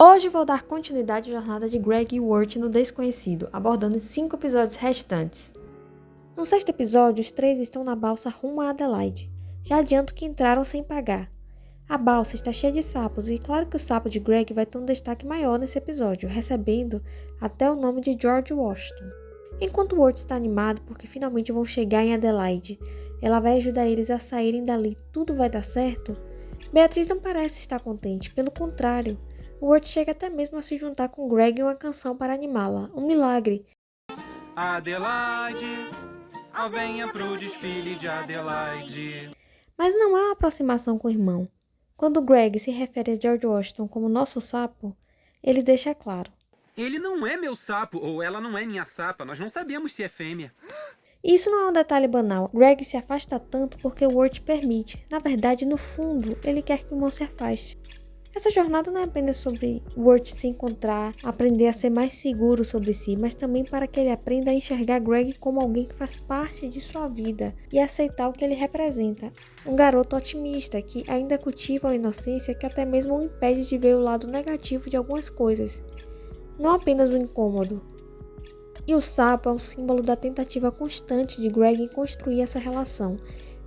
Hoje vou dar continuidade à jornada de Greg e Wirt no desconhecido, abordando os 5 episódios restantes. No 6º episódio, os 3 estão na balsa rumo a Adelaide. Já adianto que entraram sem pagar. A balsa está cheia de sapos e claro que o sapo de Greg vai ter um destaque maior nesse episódio, recebendo até o nome de George Washington. Enquanto Wirt está animado porque finalmente vão chegar em Adelaide, ela vai ajudar eles a saírem dali, tudo vai dar certo? Beatriz não parece estar contente, pelo contrário. Wirt chega até mesmo a se juntar com Greg em uma canção para animá-la, um milagre. Adelaide, venha pro desfile de Adelaide. Mas não é uma aproximação com o irmão. Quando Greg se refere a George Washington como nosso sapo, ele deixa claro. Ele não é meu sapo, ou ela não é minha sapa, nós não sabemos se é fêmea. Isso não é um detalhe banal. Greg se afasta tanto porque o Wirt permite. Na verdade, no fundo, ele quer que o irmão se afaste. Essa jornada não é apenas sobre Wirt se encontrar, aprender a ser mais seguro sobre si, mas também para que ele aprenda a enxergar Greg como alguém que faz parte de sua vida e aceitar o que ele representa. Um garoto otimista que ainda cultiva a inocência que até mesmo o impede de ver o lado negativo de algumas coisas, não apenas o incômodo. E o sapo é um símbolo da tentativa constante de Greg em construir essa relação.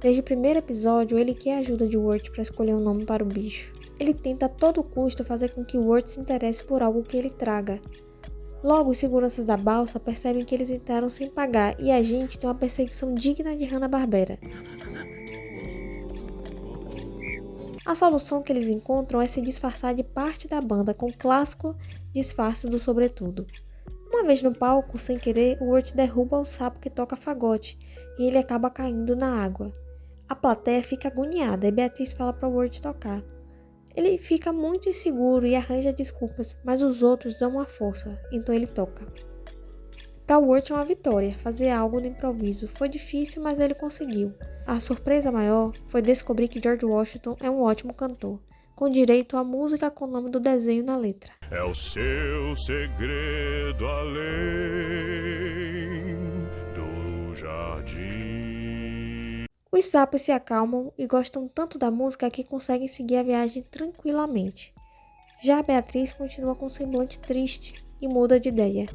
Desde o primeiro episódio, ele quer a ajuda de Wirt para escolher um nome para o bicho. Ele tenta a todo custo fazer com que Wirt se interesse por algo que ele traga. Logo, os seguranças da balsa percebem que eles entraram sem pagar e a gente tem uma perseguição digna de Hanna-Barbera. A solução que eles encontram é se disfarçar de parte da banda com o clássico disfarce do sobretudo. Uma vez no palco, sem querer, Wirt derruba o sapo que toca fagote e ele acaba caindo na água. A plateia fica agoniada e Beatriz fala para Wirt tocar. Ele fica muito inseguro e arranja desculpas, mas os outros dão uma força, então ele toca. Para Wirt é uma vitória, fazer algo no improviso. Foi difícil, mas ele conseguiu. A surpresa maior foi descobrir que George Washington é um ótimo cantor, com direito à música com o nome do desenho na letra. É o seu segredo além do jardim. Os sapos se acalmam e gostam tanto da música que conseguem seguir a viagem tranquilamente. Já a Beatriz continua com um semblante triste e muda de ideia.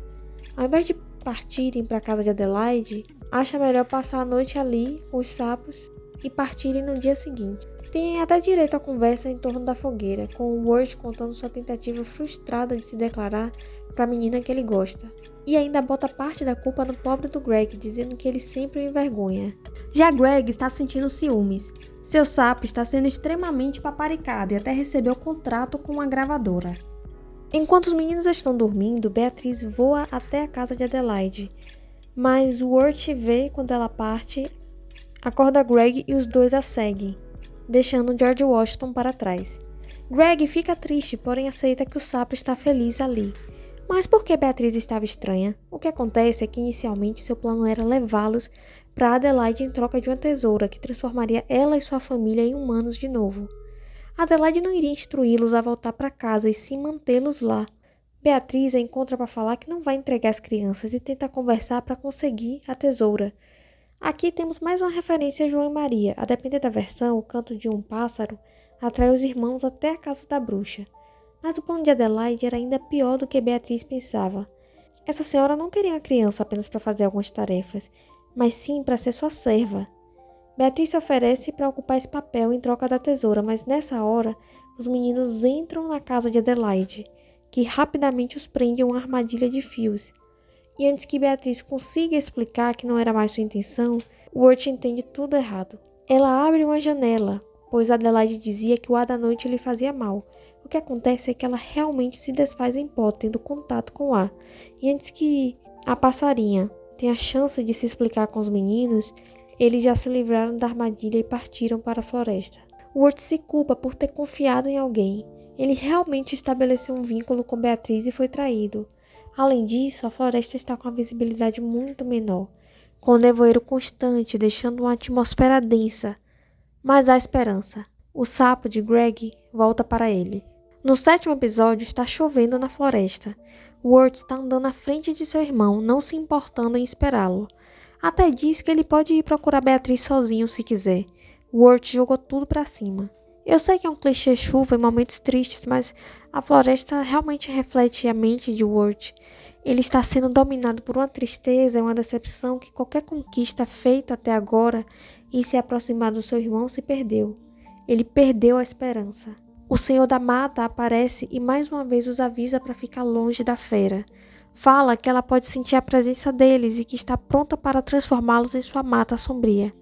Ao invés de partirem para a casa de Adelaide, acha melhor passar a noite ali com os sapos e partirem no dia seguinte. Tem até direito à conversa em torno da fogueira, com o Wirt contando sua tentativa frustrada de se declarar para a menina que ele gosta. E ainda bota parte da culpa no pobre do Greg, dizendo que ele sempre o envergonha. Já Greg está sentindo ciúmes. Seu sapo está sendo extremamente paparicado e até recebeu contrato com uma gravadora. Enquanto os meninos estão dormindo, Beatriz voa até a casa de Adelaide. Mas Wirt vê quando ela parte, acorda Greg e os dois a seguem, deixando George Washington para trás. Greg fica triste, porém aceita que o sapo está feliz ali. Mas por que Beatriz estava estranha? O que acontece é que inicialmente seu plano era levá-los para Adelaide em troca de uma tesoura que transformaria ela e sua família em humanos de novo. Adelaide não iria instruí-los a voltar para casa e sim mantê-los lá. Beatriz a encontra para falar que não vai entregar as crianças e tenta conversar para conseguir a tesoura. Aqui temos mais uma referência a João e Maria. A depender da versão, o canto de um pássaro atrai os irmãos até a casa da bruxa. Mas o plano de Adelaide era ainda pior do que Beatriz pensava. Essa senhora não queria uma criança apenas para fazer algumas tarefas, mas sim para ser sua serva. Beatriz se oferece para ocupar esse papel em troca da tesoura, mas nessa hora, os meninos entram na casa de Adelaide, que rapidamente os prende em uma armadilha de fios. E antes que Beatriz consiga explicar que não era mais sua intenção, Wirt entende tudo errado. Ela abre uma janela, pois Adelaide dizia que o ar da noite lhe fazia mal. O que acontece é que ela realmente se desfaz em pó, tendo contato com o ar. E antes que a passarinha tenha a chance de se explicar com os meninos, eles já se livraram da armadilha e partiram para a floresta. Wirt se culpa por ter confiado em alguém. Ele realmente estabeleceu um vínculo com Beatriz e foi traído. Além disso, a floresta está com a visibilidade muito menor, com nevoeiro constante, deixando uma atmosfera densa. Mas há esperança. O sapo de Greg volta para ele. No 7º episódio, está chovendo na floresta. Wirt está andando à frente de seu irmão, não se importando em esperá-lo. Até diz que ele pode ir procurar Beatriz sozinho se quiser. Wirt jogou tudo para cima. Eu sei que é um clichê chuva em momentos tristes, mas a floresta realmente reflete a mente de Ward. Ele está sendo dominado por uma tristeza e uma decepção que qualquer conquista feita até agora em se aproximar do seu irmão se perdeu. Ele perdeu a esperança. O Senhor da Mata aparece e mais uma vez os avisa para ficar longe da fera. Fala que ela pode sentir a presença deles e que está pronta para transformá-los em sua mata sombria.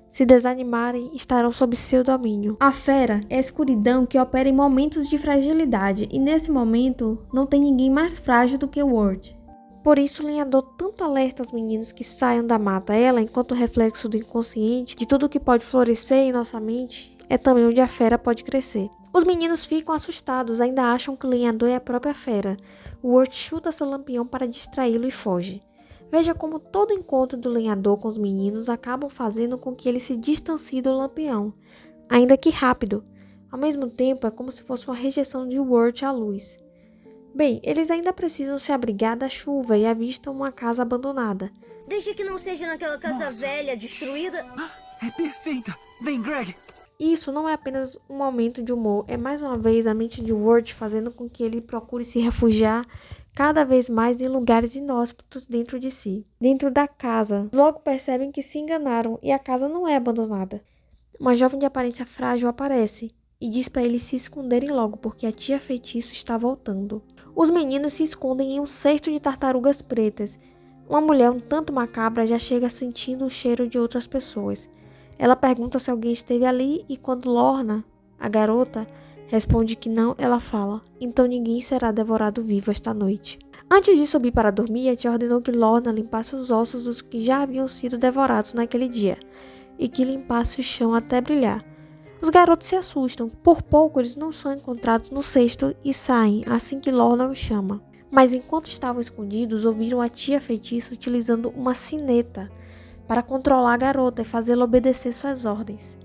Se desanimarem, estarão sob seu domínio. A fera é a escuridão que opera em momentos de fragilidade e nesse momento não tem ninguém mais frágil do que Ward. Por isso o lenhador tanto alerta os meninos que saiam da mata. Ela, enquanto reflexo do inconsciente, de tudo que pode florescer em nossa mente, é também onde a fera pode crescer. Os meninos ficam assustados, ainda acham que o lenhador é a própria fera. Ward chuta seu lampião para distraí-lo e foge. Veja como todo encontro do lenhador com os meninos acabam fazendo com que ele se distancie do lampião, ainda que rápido. Ao mesmo tempo, é como se fosse uma rejeição de Ward à luz. Bem, eles ainda precisam se abrigar da chuva e avistam uma casa abandonada. Desde que não seja naquela casa velha, destruída... É perfeita! Vem, Greg! Isso não é apenas um momento de humor, é mais uma vez a mente de Ward fazendo com que ele procure se refugiar cada vez mais em lugares inóspitos dentro de si. Dentro da casa, logo percebem que se enganaram e a casa não é abandonada. Uma jovem de aparência frágil aparece e diz para eles se esconderem logo porque a tia feitiço está voltando. Os meninos se escondem em um cesto de tartarugas pretas. Uma mulher um tanto macabra já chega sentindo o cheiro de outras pessoas. Ela pergunta se alguém esteve ali e quando Lorna, a garota, responde que não, ela fala: então ninguém será devorado vivo esta noite. Antes de subir para dormir, a tia ordenou que Lorna limpasse os ossos dos que já haviam sido devorados naquele dia e que limpasse o chão até brilhar. Os garotos se assustam. Por pouco eles não são encontrados no cesto e saem assim que Lorna os chama. Mas enquanto estavam escondidos, ouviram a tia feitiça utilizando uma sineta para controlar a garota e fazê-la obedecer suas ordens.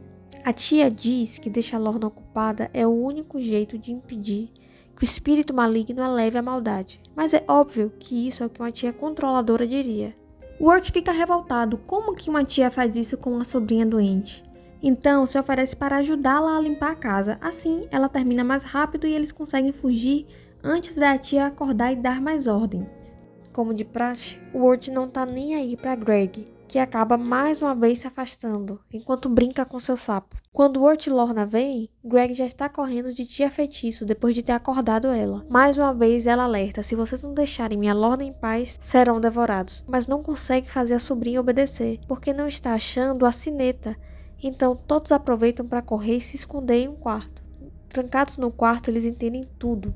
A tia diz que deixar Lorna ocupada é o único jeito de impedir que o espírito maligno a leve à maldade. Mas é óbvio que isso é o que uma tia controladora diria. Ward fica revoltado. Como que uma tia faz isso com uma sobrinha doente? Então se oferece para ajudá-la a limpar a casa. Assim ela termina mais rápido e eles conseguem fugir antes da tia acordar e dar mais ordens. Como de praxe, Ward não tá nem aí para Greg, que acaba mais uma vez se afastando, enquanto brinca com seu sapo. Quando Ward e Lorna vêm, Greg já está correndo de tia feitiço depois de ter acordado ela. Mais uma vez ela alerta: se vocês não deixarem minha Lorna em paz, serão devorados. Mas não consegue fazer a sobrinha obedecer, porque não está achando a sineta. Então todos aproveitam para correr e se esconder em um quarto. Trancados no quarto, eles entendem tudo.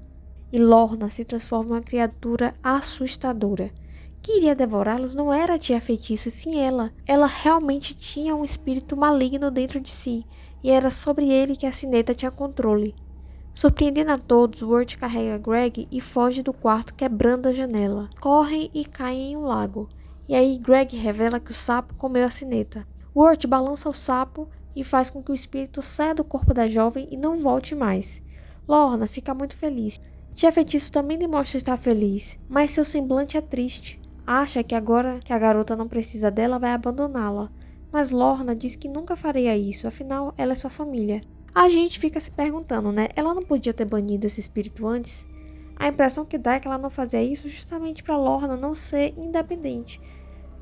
E Lorna se transforma em uma criatura assustadora. Que iria devorá-los não era a tia feitiço, e sim ela. Ela realmente tinha um espírito maligno dentro de si, e era sobre ele que a sineta tinha controle. Surpreendendo a todos, Ward carrega Greg e foge do quarto quebrando a janela. Correm e caem em um lago, e aí Greg revela que o sapo comeu a sineta. Ward balança o sapo e faz com que o espírito saia do corpo da jovem e não volte mais. Lorna fica muito feliz. Tia Feitiço também demonstra estar feliz, mas seu semblante é triste. Acha que agora que a garota não precisa dela, vai abandoná-la. Mas Lorna diz que nunca faria isso, afinal ela é sua família. A gente fica se perguntando, né? Ela não podia ter banido esse espírito antes? A impressão que dá é que ela não fazia isso justamente para Lorna não ser independente.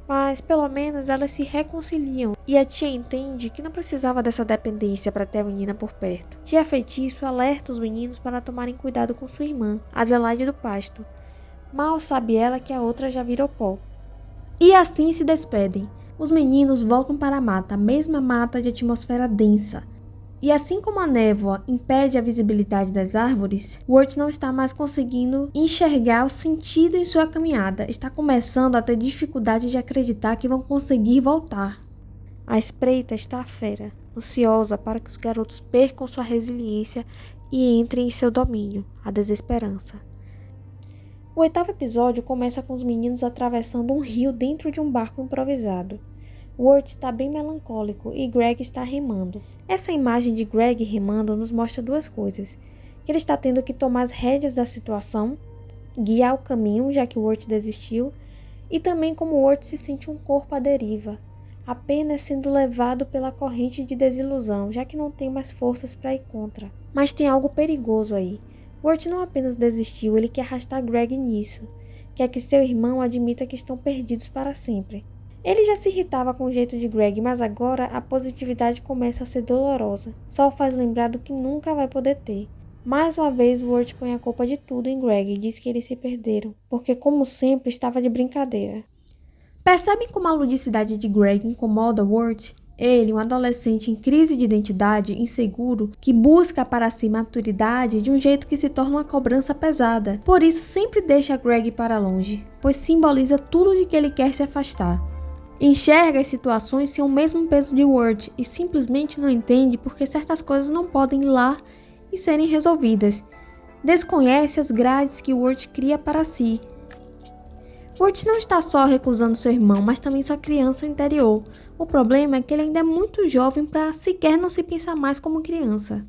Mas pelo menos elas se reconciliam e a tia entende que não precisava dessa dependência para ter a menina por perto. Tia Feitiço alerta os meninos para tomarem cuidado com sua irmã, Adelaide do Pasto. Mal sabe ela que a outra já virou pó. E assim se despedem. Os meninos voltam para a mata, a mesma mata de atmosfera densa. E assim como a névoa impede a visibilidade das árvores, Ward não está mais conseguindo enxergar o sentido em sua caminhada. Está começando a ter dificuldade de acreditar que vão conseguir voltar. À espreita está a fera, ansiosa para que os garotos percam sua resiliência e entrem em seu domínio, a desesperança. O 8º episódio começa com os meninos atravessando um rio dentro de um barco improvisado. Ward está bem melancólico e Greg está remando. Essa imagem de Greg remando nos mostra duas coisas: que ele está tendo que tomar as rédeas da situação, guiar o caminho já que Ward desistiu, e também como Ward se sente um corpo à deriva. apenas sendo levado pela corrente de desilusão, já que não tem mais forças para ir contra. Mas tem algo perigoso aí. Wirt não apenas desistiu, ele quer arrastar Greg nisso. Quer que seu irmão admita que estão perdidos para sempre. Ele já se irritava com o jeito de Greg, mas agora a positividade começa a ser dolorosa. Só o faz lembrar do que nunca vai poder ter. Mais uma vez, Wirt põe a culpa de tudo em Greg e diz que eles se perderam, porque como sempre estava de brincadeira. Percebem como a ludicidade de Greg incomoda Wirt? Ele, um adolescente em crise de identidade, inseguro, que busca para si maturidade de um jeito que se torna uma cobrança pesada. Por isso sempre deixa Greg para longe, pois simboliza tudo de que ele quer se afastar. Enxerga as situações sem o mesmo peso de Wirt e simplesmente não entende porque certas coisas não podem ir lá e serem resolvidas. Desconhece as grades que Wirt cria para si. Wirt não está só recusando seu irmão, mas também sua criança interior. O problema é que ele ainda é muito jovem para sequer não se pensar mais como criança.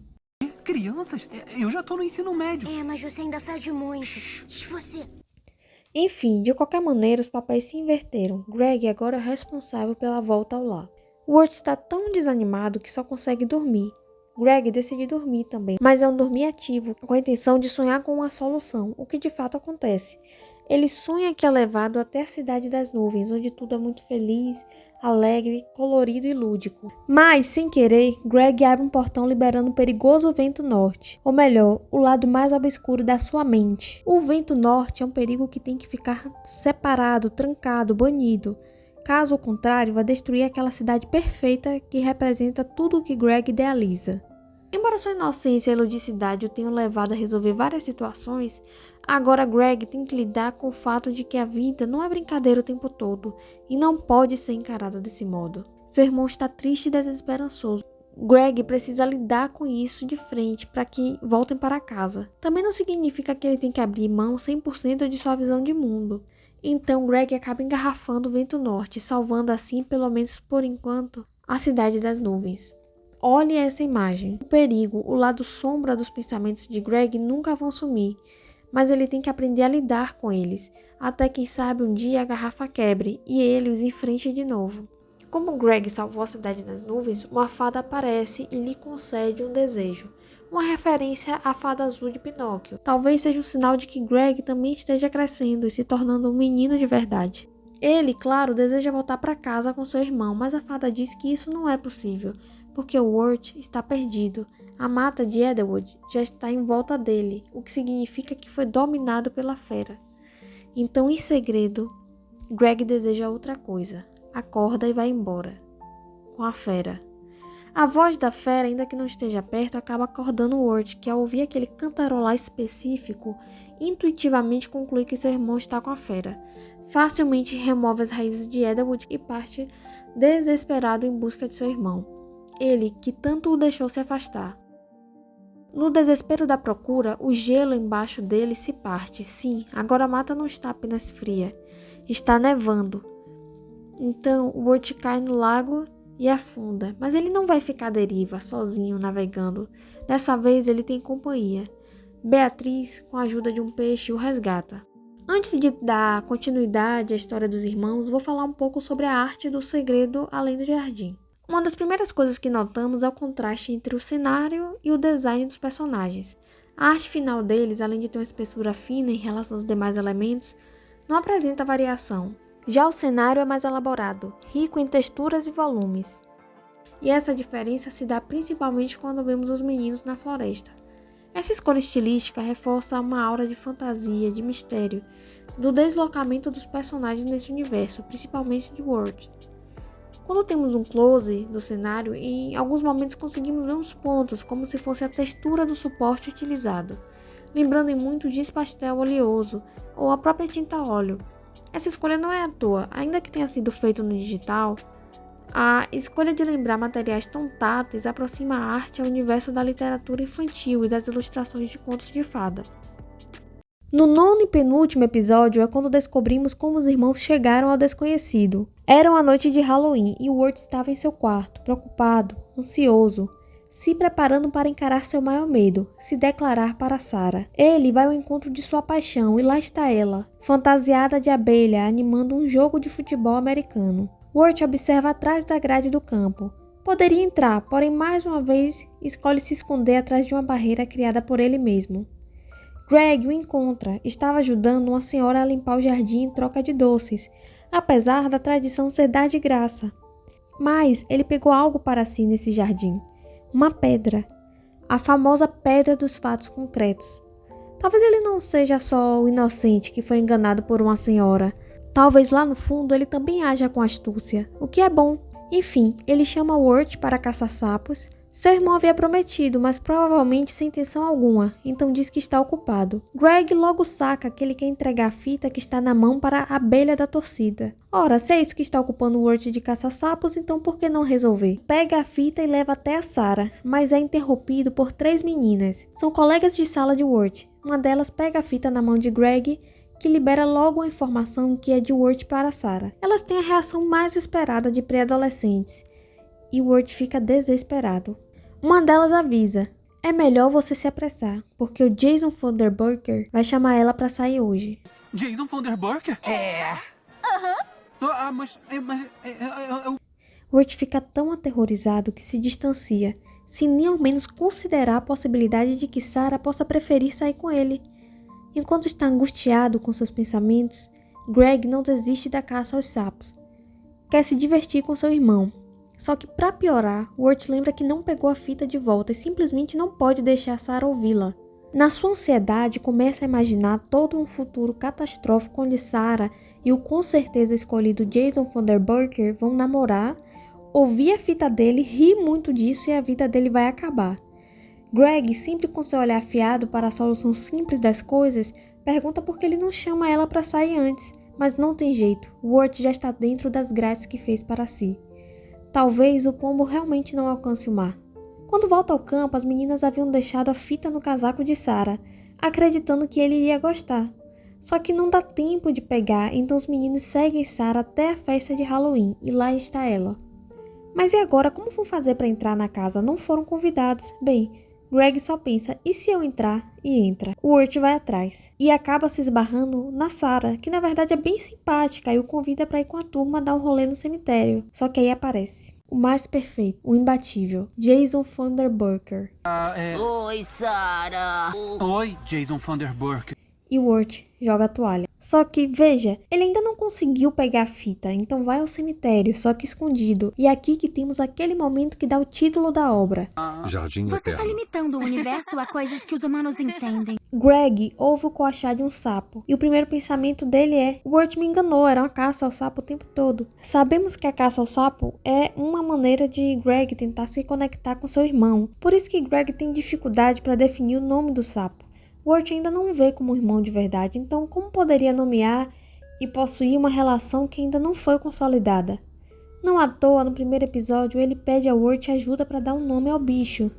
Crianças? Eu já tô no ensino médio. Mas você ainda fede muito. Você... Enfim, de qualquer maneira, os papéis se inverteram. Greg agora é responsável pela volta ao lar. Wirt está tão desanimado que só consegue dormir. Greg decide dormir também, mas é um dormir ativo, com a intenção de sonhar com uma solução, o que de fato acontece. Ele sonha que é levado até a cidade das nuvens, onde tudo é muito feliz, alegre, colorido e lúdico. Mas, sem querer, Greg abre um portão liberando um perigoso vento norte. Ou melhor, o lado mais obscuro da sua mente. O vento norte é um perigo que tem que ficar separado, trancado, banido. Caso contrário, vai destruir aquela cidade perfeita que representa tudo o que Greg idealiza. Embora sua inocência e ludicidade o tenham levado a resolver várias situações, agora Greg tem que lidar com o fato de que a vida não é brincadeira o tempo todo e não pode ser encarada desse modo. Seu irmão está triste e desesperançoso. Greg precisa lidar com isso de frente para que voltem para casa. Também não significa que ele tem que abrir mão 100% de sua visão de mundo. Então Greg acaba engarrafando o vento norte, salvando assim, pelo menos por enquanto, a cidade das nuvens. Olhe essa imagem. O perigo, o lado sombra dos pensamentos de Greg nunca vão sumir, mas ele tem que aprender a lidar com eles, até quem sabe um dia a garrafa quebre e ele os enfrente de novo. Como Greg salvou a cidade das nuvens, uma fada aparece e lhe concede um desejo. Uma referência à fada azul de Pinóquio. Talvez seja um sinal de que Greg também esteja crescendo e se tornando um menino de verdade. Ele, claro, deseja voltar para casa com seu irmão, mas a fada diz que isso não é possível, porque o Wirt está perdido. A mata de Edelwood já está em volta dele, o que significa que foi dominado pela fera. Então, em segredo, Greg deseja outra coisa. Acorda e vai embora. Com a fera. A voz da fera, ainda que não esteja perto, acaba acordando o Wirt, que ao ouvir aquele cantarolar específico, intuitivamente conclui que seu irmão está com a fera. Facilmente remove as raízes de Edelwood e parte desesperado em busca de seu irmão. Ele, que tanto o deixou se afastar. No desespero da procura, o gelo embaixo dele se parte. Sim, agora a mata não está apenas fria, está nevando. Então, o Wirt cai no lago e afunda, mas ele não vai ficar à deriva, sozinho, navegando. Dessa vez ele tem companhia. Beatriz, com a ajuda de um peixe, o resgata. Antes de dar continuidade à história dos irmãos, vou falar um pouco sobre a arte do segredo além do jardim. Uma das primeiras coisas que notamos é o contraste entre o cenário e o design dos personagens. A arte final deles, além de ter uma espessura fina em relação aos demais elementos, não apresenta variação. Já o cenário é mais elaborado, rico em texturas e volumes. E essa diferença se dá principalmente quando vemos os meninos na floresta. Essa escolha estilística reforça uma aura de fantasia, de mistério, do deslocamento dos personagens nesse universo, principalmente de Wirt. Quando temos um close do cenário, em alguns momentos conseguimos ver uns pontos, como se fosse a textura do suporte utilizado, lembrando em muito giz pastel oleoso ou a própria tinta óleo. Essa escolha não é à toa, ainda que tenha sido feito no digital, a escolha de lembrar materiais tão táteis aproxima a arte ao universo da literatura infantil e das ilustrações de contos de fada. No nono e penúltimo episódio é quando descobrimos como os irmãos chegaram ao desconhecido. Era uma noite de Halloween e Wirt estava em seu quarto, preocupado, ansioso, se preparando para encarar seu maior medo, se declarar para Sarah. Ele vai ao encontro de sua paixão e lá está ela, fantasiada de abelha, animando um jogo de futebol americano. Wirt observa atrás da grade do campo. Poderia entrar, porém mais uma vez escolhe se esconder atrás de uma barreira criada por ele mesmo. Greg o encontra. Estava ajudando uma senhora a limpar o jardim em troca de doces, apesar da tradição ser dar de graça. Mas ele pegou algo para si nesse jardim. Uma pedra. A famosa pedra dos fatos concretos. Talvez ele não seja só o inocente que foi enganado por uma senhora. Talvez lá no fundo ele também haja com astúcia, o que é bom. Enfim, ele chama Wirt para caçar sapos. Seu irmão havia prometido, mas provavelmente sem intenção alguma, então diz que está ocupado. Greg logo saca que ele quer entregar a fita que está na mão para a abelha da torcida. Ora, se é isso que está ocupando o Wirt de caçar sapos, então por que não resolver? Pega a fita e leva até a Sarah, mas é interrompido por 3 meninas. São colegas de sala de Wirt. Uma delas pega a fita na mão de Greg, que libera logo a informação que é de Wirt para Sarah. Elas têm a reação mais esperada de pré-adolescentes, e Wirt fica desesperado. Uma delas avisa: é melhor você se apressar, porque o Jason Vanderburker vai chamar ela para sair hoje. Jason Vanderburker? Wirt fica tão aterrorizado que se distancia, sem nem ao menos considerar a possibilidade de que Sarah possa preferir sair com ele. Enquanto está angustiado com seus pensamentos, Greg não desiste da caça aos sapos. Quer se divertir com seu irmão. Só que, para piorar, Wirt lembra que não pegou a fita de volta e simplesmente não pode deixar Sarah ouvi-la. Na sua ansiedade, começa a imaginar todo um futuro catastrófico onde Sarah e o com certeza escolhido Jason Vanderburker vão namorar, ouvir a fita dele, rir muito disso e a vida dele vai acabar. Greg, sempre com seu olhar afiado para a solução simples das coisas, pergunta por que ele não chama ela para sair antes, mas não tem jeito, Wirt já está dentro das grades que fez para si. Talvez o pombo realmente não alcance o mar. Quando volta ao campo, as meninas haviam deixado a fita no casaco de Sarah, acreditando que ele iria gostar. Só que não dá tempo de pegar, então os meninos seguem Sarah até a festa de Halloween, e lá está ela. Mas e agora, como vão fazer para entrar na casa? Não foram convidados. Bem, Greg só pensa, e se eu entrar? E entra. O Wirt vai atrás. E acaba se esbarrando na Sarah, que na verdade é bem simpática e o convida para ir com a turma dar um rolê no cemitério. Só que aí aparece o mais perfeito, o imbatível, Jason Vanderburker. Oi, Sarah. Oi, Jason Vanderburker. E o Wirt joga a toalha. Só que, veja, ele ainda não conseguiu pegar a fita, então vai ao cemitério, só que escondido. E é aqui que temos aquele momento que dá o título da obra. Jardim Você Eterno. tá limitando o universo a coisas que os humanos entendem. Greg ouve o coachar de um sapo, e o primeiro pensamento dele é: o Wirt me enganou, era uma caça ao sapo o tempo todo. Sabemos que a caça ao sapo é uma maneira de Greg tentar se conectar com seu irmão. Por isso que Greg tem dificuldade para definir o nome do sapo. Wirt ainda não o vê como irmão de verdade, então como poderia nomear e possuir uma relação que ainda não foi consolidada? Não à toa, no primeiro episódio, ele pede a Wirt ajuda para dar um nome ao bicho.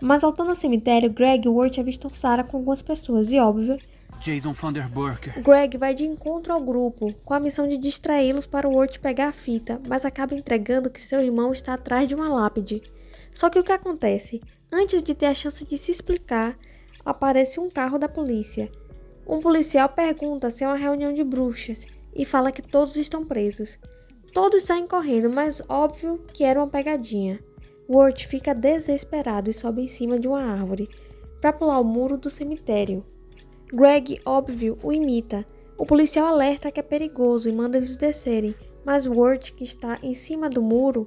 Mas voltando ao cemitério, Greg e Wirt avistam Sarah com algumas pessoas e, óbvio, Jason Vanderburker. Greg vai de encontro ao grupo, com a missão de distraí-los para o Wirt pegar a fita, mas acaba entregando que seu irmão está atrás de uma lápide. Só que o que acontece? Antes de ter a chance de se explicar, aparece um carro da polícia. Um policial pergunta se é uma reunião de bruxas e fala que todos estão presos. Todos saem correndo, mas óbvio que era uma pegadinha. Wirt fica desesperado e sobe em cima de uma árvore para pular o muro do cemitério. Greg, óbvio, o imita. O policial alerta que é perigoso e manda eles descerem, mas Wirt, que está em cima do muro,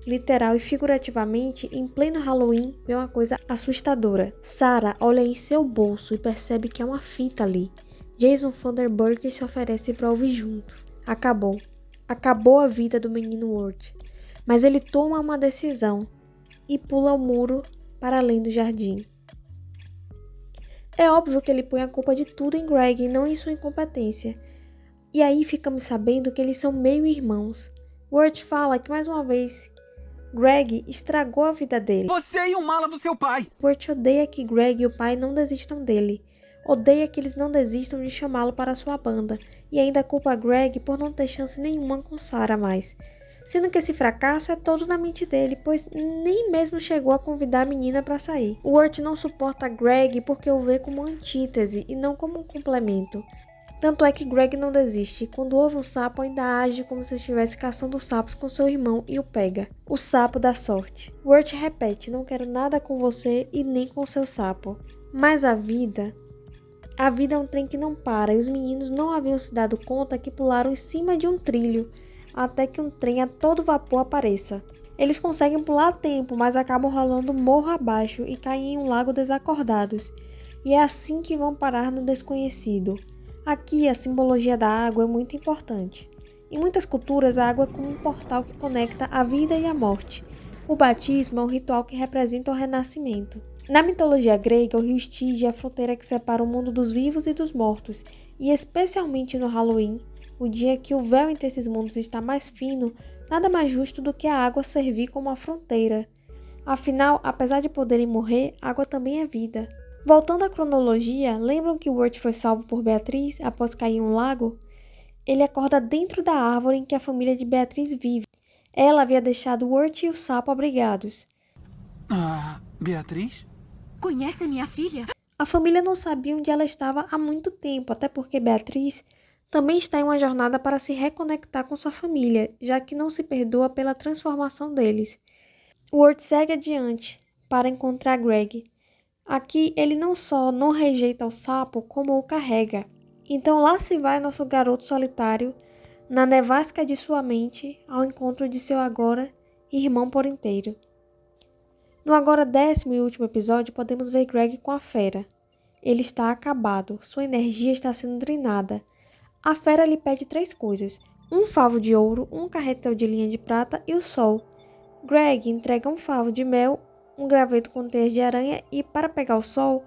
literal e figurativamente, em pleno Halloween, vê uma coisa assustadora. Sarah olha em seu bolso e percebe que há uma fita ali. Jason Vanderburker se oferece para ouvir junto. Acabou. Acabou a vida do menino Wirt. Mas ele toma uma decisão e pula o muro para além do jardim. É óbvio que ele põe a culpa de tudo em Greg e não em sua incompetência. E aí ficamos sabendo que eles são meio-irmãos. Wirt fala que mais uma vez Greg estragou a vida dele. Você e o mala do seu pai. Wirt odeia que Greg e o pai não desistam dele. Odeia que eles não desistam de chamá-lo para sua banda. E ainda culpa Greg por não ter chance nenhuma com Sarah mais. Sendo que esse fracasso é todo na mente dele, pois nem mesmo chegou a convidar a menina para sair. Wirt não suporta Greg porque o vê como uma antítese e não como um complemento. Tanto é que Greg não desiste. Quando ouve um sapo, ainda age como se estivesse caçando sapos com seu irmão e o pega. O sapo da sorte. Wirt repete: não quero nada com você e nem com seu sapo. Mas a vida é um trem que não para e os meninos não haviam se dado conta que pularam em cima de um trilho até que um trem a todo vapor apareça. Eles conseguem pular a tempo, mas acabam rolando morro abaixo e caem em um lago desacordados. E é assim que vão parar no desconhecido. Aqui a simbologia da água é muito importante. Em muitas culturas, a água é como um portal que conecta a vida e a morte. O batismo é um ritual que representa o renascimento. Na mitologia grega, o rio Stygia é a fronteira que separa o mundo dos vivos e dos mortos, e especialmente no Halloween, o dia que o véu entre esses mundos está mais fino, nada mais justo do que a água servir como a fronteira. Afinal, apesar de poderem morrer, água também é vida. Voltando à cronologia, lembram que Wirt foi salvo por Beatriz após cair em um lago? Ele acorda dentro da árvore em que a família de Beatriz vive. Ela havia deixado Wirt e o sapo abrigados. Beatriz? Conhece minha filha? A família não sabia onde ela estava há muito tempo, até porque Beatriz também está em uma jornada para se reconectar com sua família, já que não se perdoa pela transformação deles. Wirt segue adiante para encontrar Greg. Aqui ele não só não rejeita o sapo, como o carrega. Então lá se vai nosso garoto solitário, na nevasca de sua mente, ao encontro de seu agora irmão por inteiro. No agora 10º e último episódio, podemos ver Greg com a fera. Ele está acabado, sua energia está sendo drenada. A fera lhe pede 3 coisas: um favo de ouro, um carretel de linha de prata e o sol. Greg entrega um favo de mel, um graveto com teias de aranha e, para pegar o sol,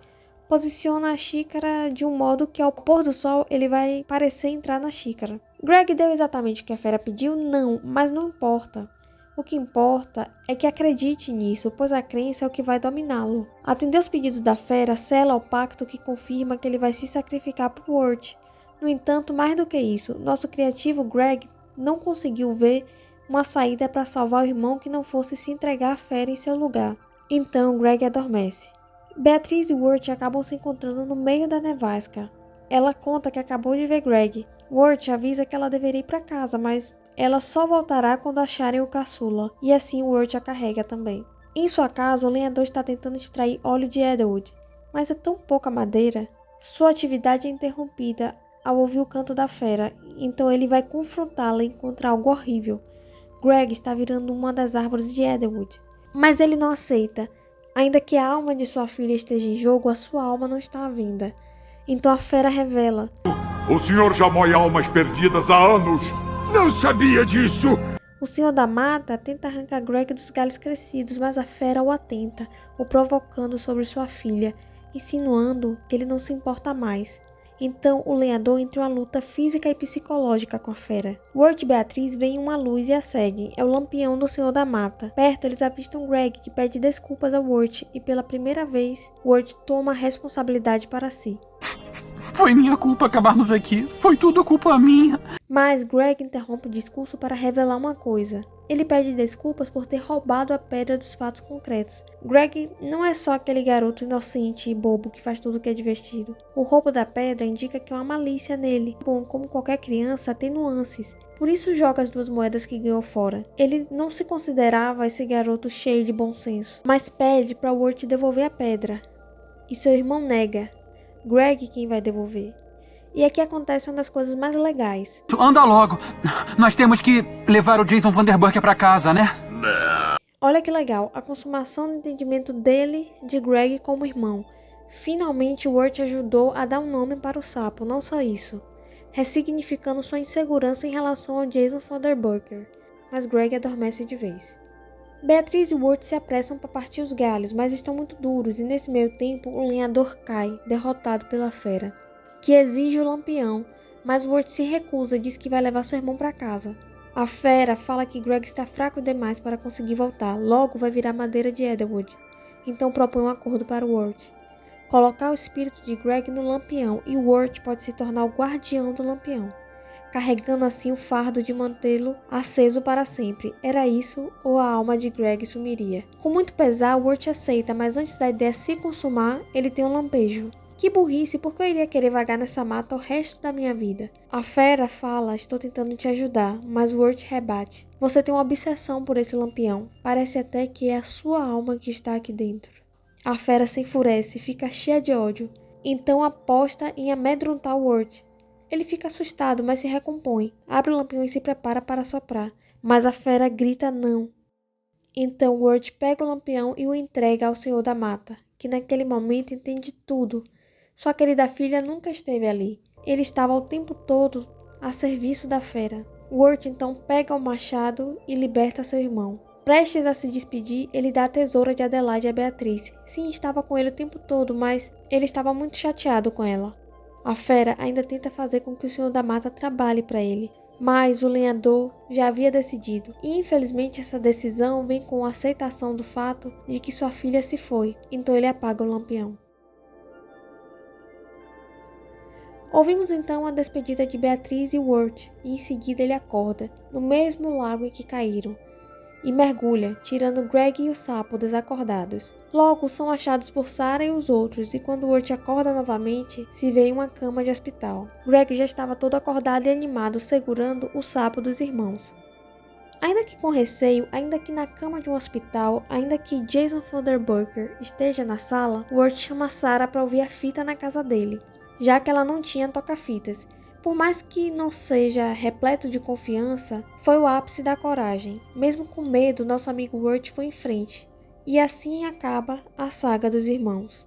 posiciona a xícara de um modo que ao pôr do sol ele vai parecer entrar na xícara. Greg deu exatamente o que a fera pediu? Não, mas não importa. O que importa é que acredite nisso, pois a crença é o que vai dominá-lo. Atender os pedidos da fera sela o pacto que confirma que ele vai se sacrificar por Wirt. No entanto, mais do que isso, nosso criativo Greg não conseguiu ver uma saída para salvar o irmão que não fosse se entregar à fera em seu lugar. Então Greg adormece. Beatriz e Wirt acabam se encontrando no meio da nevasca. Ela conta que acabou de ver Greg. Wirt avisa que ela deveria ir para casa, mas ela só voltará quando acharem o caçula, e assim Wirt a carrega também. Em sua casa, o lenhador está tentando extrair óleo de Edelwood, mas é tão pouca madeira. Sua atividade é interrompida ao ouvir o canto da fera, então ele vai confrontá-la e encontrar algo horrível. Greg está virando uma das árvores de Edelwood. Mas ele não aceita. Ainda que a alma de sua filha esteja em jogo, a sua alma não está à venda. Então a fera revela: O senhor já moe almas perdidas há anos. Não sabia disso. O Senhor da Mata tenta arrancar Greg dos galhos crescidos, mas a fera o atenta, o provocando sobre sua filha, insinuando que ele não se importa mais. Então o lenhador entra em uma luta física e psicológica com a fera. Wirt e Beatriz veem uma luz e a seguem. É o lampião do Senhor da Mata. Perto eles avistam Greg, que pede desculpas a Wirt, e pela primeira vez, Wirt toma a responsabilidade para si. Foi minha culpa acabarmos aqui. Foi tudo culpa minha. Mas Greg interrompe o discurso para revelar uma coisa. Ele pede desculpas por ter roubado a pedra dos fatos concretos. Greg não é só aquele garoto inocente e bobo que faz tudo o que é divertido. O roubo da pedra indica que há uma malícia nele. Bom, como qualquer criança, tem nuances. Por isso joga as 2 moedas que ganhou fora. Ele não se considerava esse garoto cheio de bom senso, mas pede para Wirt devolver a pedra. E seu irmão nega. Greg quem vai devolver. E aqui acontece uma das coisas mais legais. Anda logo. Nós temos que levar o Jason Vanderburg pra casa, né? Olha que legal, a consumação do entendimento dele de Greg como irmão. Finalmente Wirt ajudou a dar um nome para o sapo, não só isso, ressignificando sua insegurança em relação ao Jason Vanderburger. Mas Greg adormece de vez. Beatriz e Wirt se apressam para partir os galhos, mas estão muito duros e nesse meio tempo o lenhador cai, derrotado pela fera, que exige o lampião, mas Wirt se recusa e diz que vai levar seu irmão para casa. A fera fala que Greg está fraco demais para conseguir voltar, logo vai virar madeira de Edelwood. Então propõe um acordo para Wirt: colocar o espírito de Greg no lampião e Wirt pode se tornar o guardião do lampião, carregando assim o fardo de mantê-lo aceso para sempre. Era isso ou a alma de Greg sumiria. Com muito pesar, Wirt aceita, mas antes da ideia se consumar, ele tem um lampejo. Que burrice, porque eu iria querer vagar nessa mata o resto da minha vida. A fera fala, estou tentando te ajudar, mas o Wirt rebate. Você tem uma obsessão por esse lampião. Parece até que é a sua alma que está aqui dentro. A fera se enfurece, fica cheia de ódio. Então aposta em amedrontar o Wirt. Ele fica assustado, mas se recompõe. Abre o lampião e se prepara para soprar. Mas a fera grita não. Então o Wirt pega o lampião e o entrega ao Senhor da Mata, que naquele momento entende tudo. Sua querida filha nunca esteve ali. Ele estava o tempo todo a serviço da fera. Wirt então pega o machado e liberta seu irmão. Prestes a se despedir, ele dá a tesoura de Adelaide a Beatriz. Sim, estava com ele o tempo todo, mas ele estava muito chateado com ela. A fera ainda tenta fazer com que o Senhor da Mata trabalhe para ele. Mas o lenhador já havia decidido. E infelizmente essa decisão vem com a aceitação do fato de que sua filha se foi. Então ele apaga o lampião. Ouvimos então a despedida de Beatriz e Wirt, e em seguida ele acorda, no mesmo lago em que caíram, e mergulha, tirando Greg e o sapo desacordados. Logo são achados por Sarah e os outros, e quando Wirt acorda novamente, se vê em uma cama de hospital. Greg já estava todo acordado e animado, segurando o sapo dos irmãos. Ainda que com receio, ainda que na cama de um hospital, ainda que Jason Vanderburger esteja na sala, Wirt chama Sarah para ouvir a fita na casa dele, já que ela não tinha toca-fitas. Por mais que não seja repleto de confiança, foi o ápice da coragem. Mesmo com medo, nosso amigo Wirt foi em frente. E assim acaba a saga dos irmãos.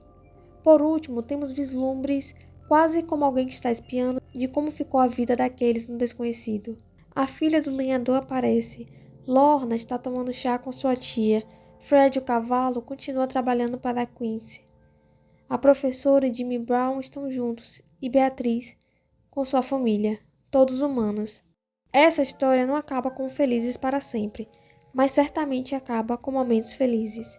Por último, temos vislumbres, quase como alguém que está espiando, de como ficou a vida daqueles no desconhecido. A filha do lenhador aparece. Lorna está tomando chá com sua tia. Fred, o cavalo, continua trabalhando para a Quincy. A professora e Jimmy Brown estão juntos, e Beatriz, com sua família, todos humanos. Essa história não acaba com felizes para sempre, mas certamente acaba com momentos felizes.